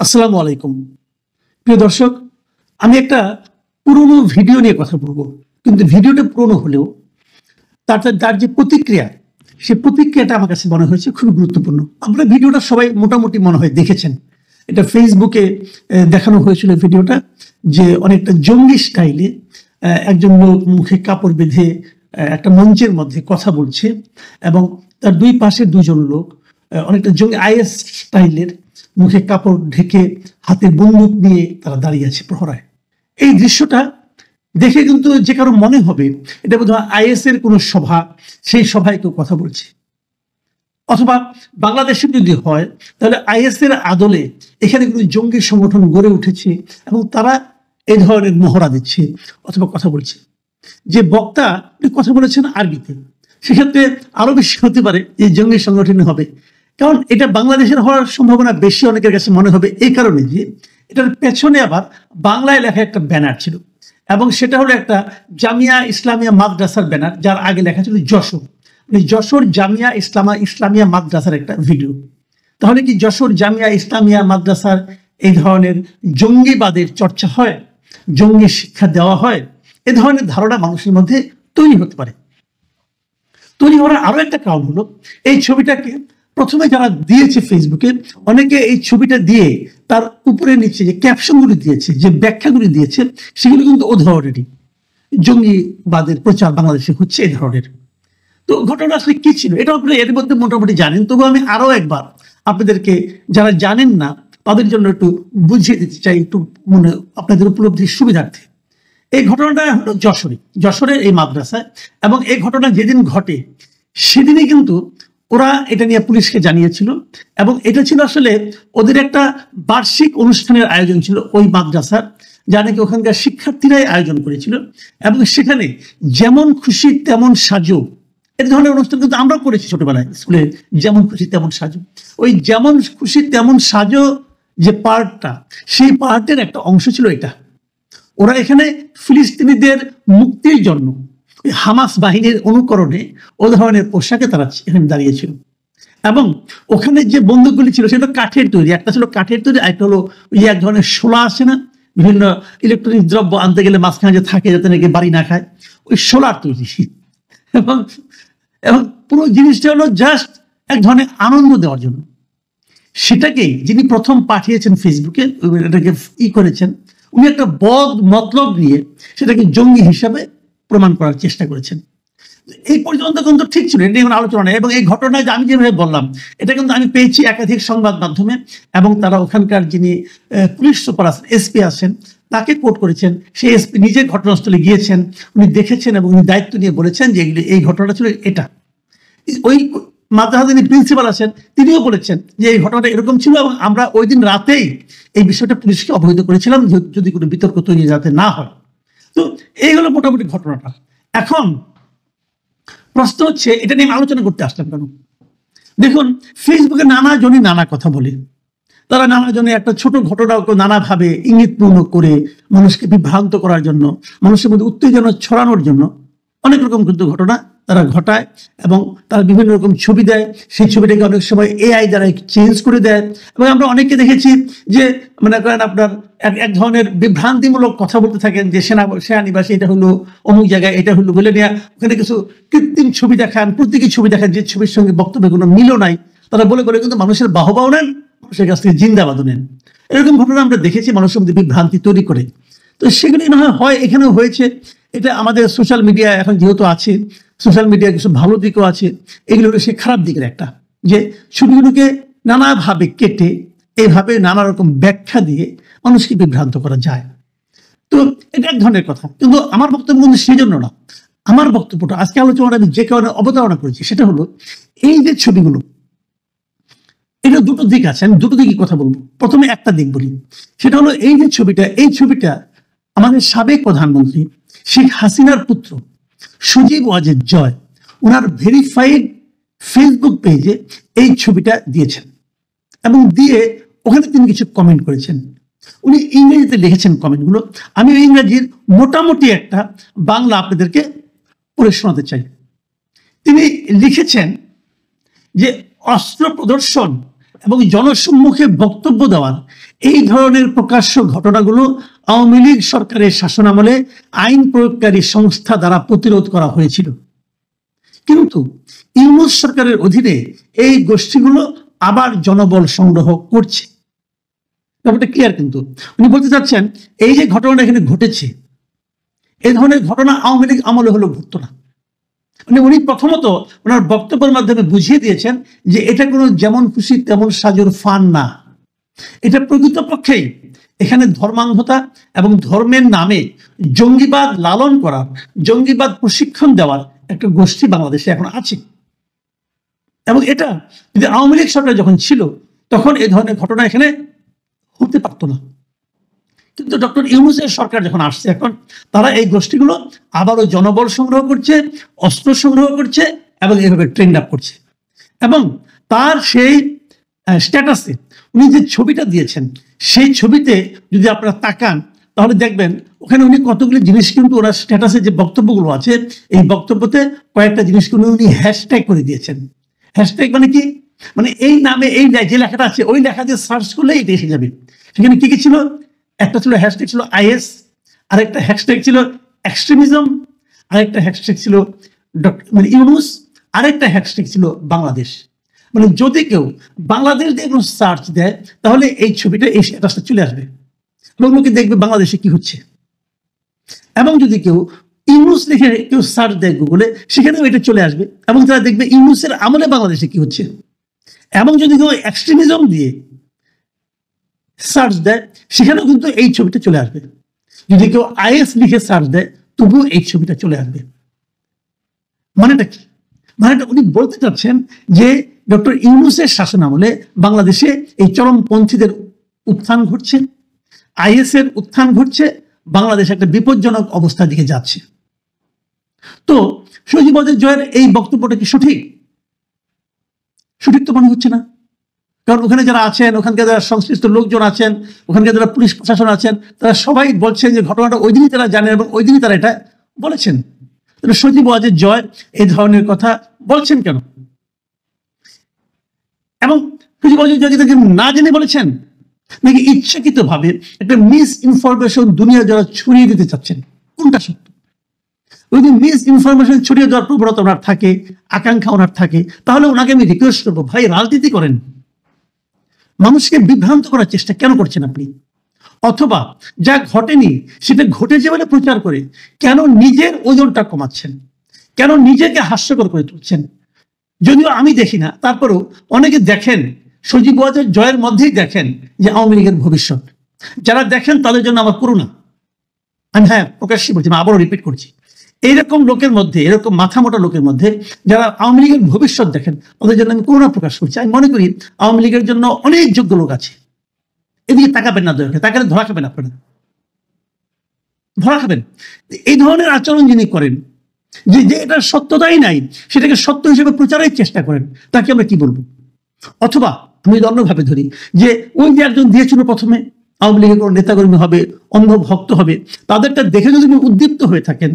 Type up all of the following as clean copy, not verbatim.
আসসালামু আলাইকুম প্রিয় দর্শক, আমি একটা পুরনো ভিডিও নিয়ে কথা বলবো। কিন্তু ভিডিওটা পুরনো হলেও তার যে প্রতিক্রিয়া, সেই প্রতিক্রিয়াটা আমার কাছে মনে হয়েছে খুবই গুরুত্বপূর্ণ। আপনারা ভিডিওটা সবাই মোটামুটি মনে হয় দেখেছেন। এটা ফেসবুকে দেখানো হয়েছিল ভিডিওটা, যে অনেকটা জঙ্গি স্টাইলে একজন লোক মুখে কাপড় বেঁধে একটা মঞ্চের মধ্যে কথা বলছে এবং তার দুই পাশে দুজন লোক অনেকটা জঙ্গি আইএস স্টাইলের মুখে কাপড় ঢেকে হাতে বন্দুক নিয়ে তারা দাঁড়িয়ে আছে প্রহরায়। এই দৃশ্যটা দেখে কিন্তু যে কারো মনে হবে এটা বোধহয় আইএস এর কোনো সভা, সেই সভায় কেউ কথা বলছে। অথবা বাংলাদেশে যদি হয় তাহলে আইএস এর আদলে এখানে কোনো জঙ্গি সংগঠন গড়ে উঠেছে এবং তারা এই ধরনের মহড়া দিচ্ছে অথবা কথা বলছে। যে বক্তা কথা বলেছেন আরবিতে, সেক্ষেত্রে আরো বেশি হতে পারে যে জঙ্গি সংগঠন হবে, কারণ এটা বাংলাদেশের হওয়ার সম্ভাবনা বেশি অনেকের কাছে মনে হবে এই কারণে যে এটার পেছনে আবার বাংলায় লেখা একটা ব্যানার ছিল এবং সেটা হলো একটা জামিয়া ইসলামিয়া মাদ্রাসার ব্যানার, যার আগে লেখা ছিল যশোর, মানে যশোর জামিয়া ইসলামিয়া মাদ্রাসার একটা ভিডিও। তাহলে কি যশোর জামিয়া ইসলামিয়া মাদ্রাসার এই ধরনের জঙ্গিবাদের চর্চা হয়, জঙ্গি শিক্ষা দেওয়া হয়, এ ধরনের ধারণা মানুষের মধ্যে তৈরি হতে পারে। তৈরি হওয়ার আরো একটা কারণ হলো এই ছবিটাকে প্রথমে যারা দিয়েছে ফেসবুকে, অনেকে এই ছবিটা দিয়ে তার উপরে নিচে যে ক্যাপশনগুলি দিয়েছে, যে ব্যাখ্যাগুলি দিয়েছে, সেগুলো কিন্তু ও ধরনেরই জঙ্গিবাদের প্রচার বাংলাদেশে হচ্ছে এই ধরনের। তো ঘটনা আসলে কি ছিল এটা আপনারা এর মধ্যে মোটামুটি জানেন, তবু আমি আরো একবার আপনাদেরকে, যারা জানেন না তাদের জন্য একটু বুঝিয়ে দিতে চাই, একটু মনে আপনাদের উপলব্ধির সুবিধার্থে। এই ঘটনাটা হলো যশোরের এই মাদ্রাসায়, এবং এই ঘটনা যেদিন ঘটে সেদিনই কিন্তু ওরা এটা নিয়ে পুলিশকে জানিয়েছিল এবং এটা ছিল আসলে ওদের একটা বার্ষিক অনুষ্ঠানের আয়োজন ছিল ওই মাদ্রাসার, যা নাকি ওখানকার শিক্ষার্থীরাই আয়োজন করেছিল। এবং সেখানে যেমন খুশি তেমন সাজো, এই ধরনের অনুষ্ঠান কিন্তু আমরা করেছি ছোটবেলায় স্কুলে, যেমন খুশি তেমন সাজো। ওই যেমন খুশি তেমন সাজো যে পার্টটা, সেই পার্টের একটা অংশ ছিল এটা। ওরা এখানে ফিলিস্তিনিদের মুক্তির জন্য হামাস বাহিনীর অনুকরণে ও ধরনের পোশাকে তারা এখানে দাঁড়িয়েছিল এবং ওখানে যে বন্দুকগুলি ছিল সেটা কাঠের তৈরি, একটা ছিল কাঠের তৈরি, আরেকটা হলো ওই এক ধরনের শোলা আছে না, বিভিন্ন ইলেকট্রনিক দ্রব্য আনতে গেলে মাঝখানে যে থাকে যাতে নাকি বাড়ি না খায়, ওই শোলার তৈরি। এবং এবং পুরো জিনিসটা হলো জাস্ট এক ধরনের আনন্দ দেওয়ার জন্য। সেটাকেই যিনি প্রথম পাঠিয়েছেন ফেসবুকে, এটাকে করেছেন, উনি একটা বদ মতলব নিয়ে সেটাকে জঙ্গি হিসাবে প্রমাণ করার চেষ্টা করেছেন। এই পর্যন্ত কিন্তু ঠিক ছিল, এটা নিয়ে আলোচনা নেই। এবং এই ঘটনায় আমি যেভাবে বললাম, এটা কিন্তু আমি পেয়েছি একাধিক সংবাদ মাধ্যমে, এবং তারা ওখানকার যিনি পুলিশ সুপার আছেন, এসপি আছেন, তাকে কোট করেছেন। সেই এসপি নিজে ঘটনাস্থলে গিয়েছেন, উনি দেখেছেন এবং উনি দায়িত্ব নিয়ে বলেছেন যে এই ঘটনাটা ছিল এটা। ওই মাদ্রাসা যিনি প্রিন্সিপাল আছেন তিনিও বলেছেন যে এই ঘটনাটা এরকম ছিল এবং আমরা ওই দিন রাতেই এই বিষয়টা পুলিশকে অবহিত করেছিলাম যদি কোনো বিতর্ক তৈরি যাতে না হয়। তো এই হলো মোটামুটি ঘটনাটা। এখন প্রশ্ন হচ্ছে এটা নিয়ে আলোচনা করতে আসলাম কেন? দেখুন, ফেসবুকে নানা জনই নানা কথা বলে, তারা নানা জনে একটা ছোট ঘটনাকে নানাভাবে ইঙ্গিতপূর্ণ করে মানুষকে বিভ্রান্ত করার জন্য, মানুষের মধ্যে উত্তেজনা ছড়ানোর জন্য অনেক রকম কিন্তু ঘটনা তারা ঘটায় এবং তারা বিভিন্ন রকম ছবি দেয়। সেই ছবিটাকে অনেক সময় এআই দ্বারা চেঞ্জ করে দেয় এবং আমরা অনেককে দেখেছি যে মনে করেন আপনার এক ধরনের বিভ্রান্তিমূলক কথা বলতে থাকেন যে সেনানিবাসে এটা হলো, অমুক জায়গায় এটা হলো বলে নিয়ে ওখানে কিছু কৃত্রিম ছবি দেখান, প্রতীকী ছবি দেখান, যে ছবির সঙ্গে বক্তব্যের কোনো মিলও নাই। তারা বলে কিন্তু মানুষের বাহবাও নেন, মানুষের কাছ থেকে জিন্দাবাদও নেন। এরকম ঘটনা আমরা দেখেছি মানুষের মধ্যে বিভ্রান্তি তৈরি করে। তো সেগুলি না হয় এখানেও হয়েছে। এটা আমাদের সোশ্যাল মিডিয়া এখন যেহেতু আছে, সোশ্যাল মিডিয়ার কিছু ভালো দিকও আছে, এগুলো হলো সে খারাপ দিকের একটা, যে ছবিগুলোকে নানাভাবে কেটে এইভাবে নানা রকম ব্যাখ্যা দিয়ে মানুষকে বিভ্রান্ত করা যায়। তো এটা এক ধরনের কথা, কিন্তু আমার বক্তব্য কিন্তু সেই জন্য না। আমার বক্তব্যটা আজকে আলোচনাটা আমি যে কারণে অবতারণা করেছি সেটা হলো এই যে ছবিগুলো, এটা দুটো দিক আছে, আমি দুটো দিকই কথা বলবো। প্রথমে একটা দিক বলি, সেটা হলো এই যে এই ছবিটা আমাদের সাবেক প্রধানমন্ত্রী শেখ হাসিনার পুত্র সজীব ওয়াজেদ জয় ওনার ভেরিফাইড ফেসবুক পেজে এই ছবিটা দিয়েছেন এবং দিয়ে ওখানে তিনি কিছু কমেন্ট করেছেন। উনি ইংরেজিতে লিখেছেন কমেন্টগুলো, আমি ইংরেজির মোটামুটি একটা বাংলা আপনাদেরকে পড়ে শোনাতে চাই। তিনি লিখেছেন যে অস্ত্র প্রদর্শন এবং জনসম্মুখে বক্তব্য দেওয়ার এই ধরনের প্রকাশ্য ঘটনাগুলো আওয়ামী লীগ সরকারের শাসনামলে আইন প্রয়োগকারী সংস্থা দ্বারা প্রতিরোধ করা হয়েছিল। কিন্তু ইউনূস সরকারের অধীনে এই গোষ্ঠীগুলো আবার জনবল সংগ্রহ করছে। ব্যাপারটা ক্লিয়ার। কিন্তু উনি বলতে চাচ্ছেন এই যে ঘটনাটা এখানে ঘটেছে, এই ধরনের ঘটনা আওয়ামী লীগ আমলে হলো ঘটতো না। উনি প্রথমত ওনার বক্তব্যের মাধ্যমে বুঝিয়ে দিয়েছেন যে এটা কোনো যেমন খুশি তেমন সাজুর ফান না, এটা প্রকৃতপক্ষেই এখানে ধর্মান্ধতা এবং ধর্মের নামে জঙ্গিবাদ লালন করার, জঙ্গিবাদ প্রশিক্ষণ দেওয়ার একটা গোষ্ঠী বাংলাদেশে এখন আছে। এবং এটা যদি আওয়ামী লীগ সরকার যখন ছিল তখন এই ধরনের ঘটনা এখানে হতে পারত না। কিন্তু ডক্টর ইউনূসের সরকার যখন আসছে, এখন তারা এই গোষ্ঠীগুলো আবারও জনবল সংগ্রহ করছে, অস্ত্র সংগ্রহ করছে এবং এভাবে ট্রেন্ড আপ করছে। এবং তার সেই স্ট্যাটাসে উনি যে ছবিটা দিয়েছেন, সেই ছবিতে যদি আপনারা তাকান তাহলে দেখবেন ওখানে উনি কতগুলি জিনিস কিন্তু ওনার স্ট্যাটাসে যে বক্তব্যগুলো আছে এই বক্তব্যতে কয়েকটা জিনিস কিন্তু উনি হ্যাশট্যাগ করে দিয়েছেন। হ্যাশট্যাগ মানে কি? মানে এই নামে এই যে লেখাটা আছে ওই লেখা দিয়ে সার্চ করলে এটা এসে যাবে। সেখানে কি কি ছিল? একটা ছিল হ্যাশট্যাগ ছিল আইএস, আরেকটা হ্যাশট্যাগ ছিল এক্সট্রিমিজম, আরেকটা হ্যাশট্যাগ ছিল মানে ইউনূস, আরেকটা হ্যাশট্যাগ ছিল বাংলাদেশ। মানে যদি কেউ বাংলাদেশ দিয়ে কোনো সার্চ দেয় তাহলে এই ছবিটা এই স্ট্যাটাসটা চলে আসবে এবং লোকে দেখবে বাংলাদেশে কি হচ্ছে। এবং যদি কেউ ইউনূস লিখে কেউ সার্চ দেয় গুগলে, সেখানেও এটা চলে আসবে এবং তারা দেখবে ইউনূসের আমলে বাংলাদেশে কি হচ্ছে। এবং যদি কেউ এক্সট্রিমিজম দিয়ে সার্চ দেয় সেখানেও কিন্তু এই ছবিটা চলে আসবে। যদি কেউ আইএস লিখে সার্চ দেয় তবুও এই ছবিটা চলে আসবে। মানেটা কি? মানেটা উনি বলতে চাচ্ছেন যে ডক্টর ইউনূসের শাসন আমলে বাংলাদেশে এই চরমপন্থীদের উত্থান ঘটছে, আইএস এর উত্থান ঘটছে, বাংলাদেশ একটা বিপজ্জনক অবস্থার দিকে যাচ্ছে। তো সজীবদের জয়ের এই বক্তব্যটা কি সঠিক? সঠিক তো মনে হচ্ছে না। কারণ ওখানে যারা আছেন, ওখানকার যারা সংশ্লিষ্ট লোকজন আছেন, ওখানকার যারা পুলিশ প্রশাসন আছেন, তারা সবাই বলছেন যে ঘটনাটা ওই দিনই তারা জানেন এবং ওই দিনই তারা এটা বলেছেন। তাহলে সজীব ওয়াজেদ জয় এই ধরনের কথা বলছেন কেন? এবং সজীব ওয়াজেদ জয় কি না জেনে বলেছেন নাকি ইচ্ছাকৃতভাবে একটা মিস ইনফরমেশন দুনিয়া যারা ছড়িয়ে দিতে চাচ্ছেন? কোনটা সত্য? যদি মিস ইনফরমেশন ছড়িয়ে দেওয়ার প্রবণতা ওনার থাকে, আকাঙ্ক্ষা ওনার থাকে, তাহলে ওনাকে আমি রিকোয়েস্ট করবো, ভাই রাজনীতি করেন, মানুষকে বিভ্রান্ত করার চেষ্টা কেন করছেন আপনি? অথবা যা ঘটেনি সেটা ঘটেছে বলে প্রচার করে কেন নিজের ওজনটা কমাচ্ছেন? কেন নিজেকে হাস্যকর করে তুলছেন? যদিও আমি দেখি না, তারপরেও অনেকে দেখেন, সজীব ওয়াজেদ জয়ের মধ্যেই দেখেন যে আওয়ামী লীগের ভবিষ্যৎ। যারা দেখেন তাদের জন্য আমার করুণা। আমি প্রকাশ্যে বলছি, আমি আবারও রিপিট করছি, এইরকম লোকের মধ্যে, এরকম মাথা মোটা লোকের মধ্যে যারা আওয়ামী লীগের ভবিষ্যৎ দেখেন তাদের জন্য আমি করুণা প্রকাশ করছি। আমি মনে করি আওয়ামী লীগের জন্য অনেক যোগ্য লোক আছে। এদিকে তাকাবেন না, দরকার তাকালে ধরা খাবেন, আপনারা ধরা খাবেন। এই ধরনের আচরণ যিনি করেন, যে এটার সত্যতাই নাই সেটাকে সত্য হিসেবে প্রচারের চেষ্টা করেন, তাকে আমরা কি বলবো? অথবা আমি অন্যভাবে ধরি যে ওই যে একজন দিয়েছিল প্রথমে আওয়ামী লীগের কোনো নেতাকর্মী হবে, অন্ধ ভক্ত হবে, তাদেরটা দেখে যদি উদ্দীপ্ত হয়ে থাকেন,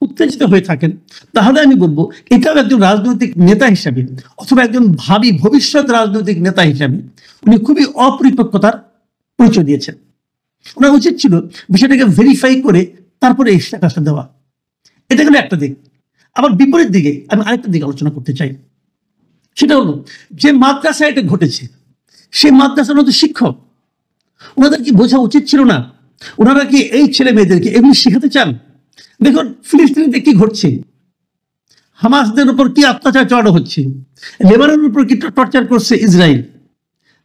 উত্তেজিত হয়ে থাকেন, তাহলে আমি বলবো এটাও একজন রাজনৈতিক নেতা হিসাবে অথবা একজন ভাবী ভবিষ্যৎ রাজনৈতিক নেতা হিসাবে উনি খুবই অপরিপক্কতার পরিচয় দিয়েছেন। ওনার উচিত ছিল বিষয়টাকে ভেরিফাই করে তারপরে এই স্ট্যাটাসটা দেওয়া। এটা গেল একটা দিক। আবার বিপরীত দিকে আমি আরেকটা দিকে আলোচনা করতে চাই। সেটা হলো যে মাদ্রাসায় এটা ঘটেছে, সেই মাদ্রাসার মধ্যে শিক্ষক, ওনাদের কি বোঝা উচিত ছিল না? ওনারা কি এই ছেলে মেয়েদেরকে এগুলি শেখাতে চান? দেখুন ফিলিস্তিনিতে কি ঘটছে, হামাসদের উপর কি অত্যাচার চালানো হচ্ছে, লেবাননের উপর কি টর্চার করছে ইসরায়েল,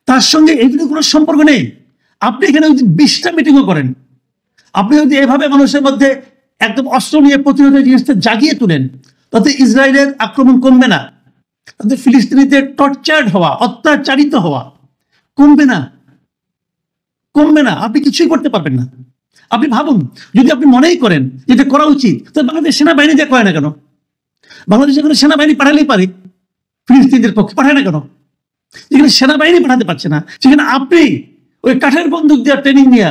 তার সঙ্গে এগুলো কোনো সম্পর্ক নেই। আপনি এখানে যদি 20টা মিটিংও করেন, আপনি যদি এভাবে মানুষের মধ্যে একদম অস্ত্র নিয়ে প্রতিরোধের জিনিসটা জাগিয়ে তুলেন, তাতে ইসরায়েলের আক্রমণ কমবে না, তাতে ফিলিস্তিনিদের টর্চার্ড হওয়া, অত্যাচারিত হওয়া কমবে না, কমবে না। আপনি কিছুই করতে পারবেন না। আপনি ভাবুন, যদি আপনি মনেই করেন যেটা করা উচিত, তাহলে বাংলাদেশ সেনাবাহিনী যা করে না কেন? বাংলাদেশ যেখানে সেনাবাহিনী পাঠালেই পারে, ফিলিস্তিনিদের পক্ষে পাঠায় না কেন? যেখানে সেনাবাহিনী পাঠাতে পারছে না, সেখানে আপনি ওই কাঠের বন্দুক দেওয়া ট্রেনিং নিয়ে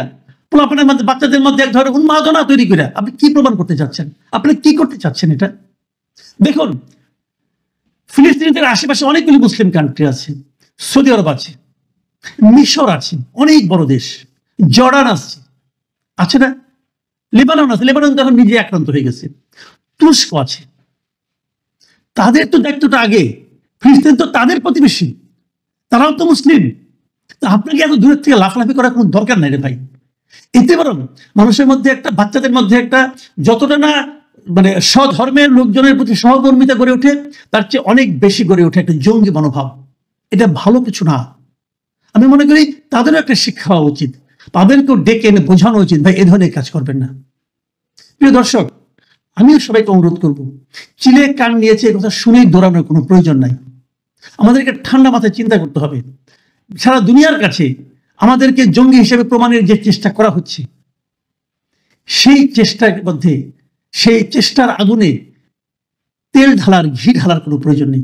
পোলাপানের মধ্যে, বাচ্চাদের মধ্যে এক ধরনের উন্মাদনা তৈরি করে আপনি কি প্রমাণ করতে চাচ্ছেন? আপনি কি করতে চাচ্ছেন? এটা দেখুন, ফিলিস্তিনিদের আশেপাশে অনেকগুলি মুসলিম কান্ট্রি আছে, সৌদি আরব আছে, মিশর আছে, অনেক বড় দেশ, জর্ডান আছে না, লেবানন আছে, লেবানন তখন নিজে আক্রান্ত হয়ে গেছে, তুরস্ক আছে। তাদের তো দায়িত্বটা আগে, ফিলিস্তিন তো তাদের প্রতিবেশী, তারাও তো মুসলিম। আপনাকে এত দূরের থেকে লাফালাফি করার কোনো দরকার নাই রে ভাই। এতে বরং মানুষের মধ্যে একটা, বাচ্চাদের মধ্যে একটা, যতটা না মানে স্বধর্মের লোকজনের প্রতি সহকর্মিতা গড়ে ওঠে, তার চেয়ে অনেক বেশি গড়ে ওঠে একটা জঙ্গি মনোভাব। এটা ভালো কিছু না। আমি মনে করি তাদেরও একটা শিক্ষা হওয়া উচিত, তাদেরকেও ডেকে এনে বোঝানো উচিত, ভাই এ ধরনের কাজ করবেন না। প্রিয় দর্শক, আমিও সবাইকে অনুরোধ করব, চিলে কান নিয়েছে এ কথা শুনেই দৌড়ানোর কোনো প্রয়োজন নাই। আমাদেরকে ঠান্ডা মাথায় চিন্তা করতে হবে। সারা দুনিয়ার কাছে আমাদেরকে জঙ্গি হিসেবে প্রমাণের যে চেষ্টা করা হচ্ছে, সেই চেষ্টার মধ্যে, সেই চেষ্টার আগুনে তেল ঢালার, ঘি ঢালার কোনো প্রয়োজন নেই।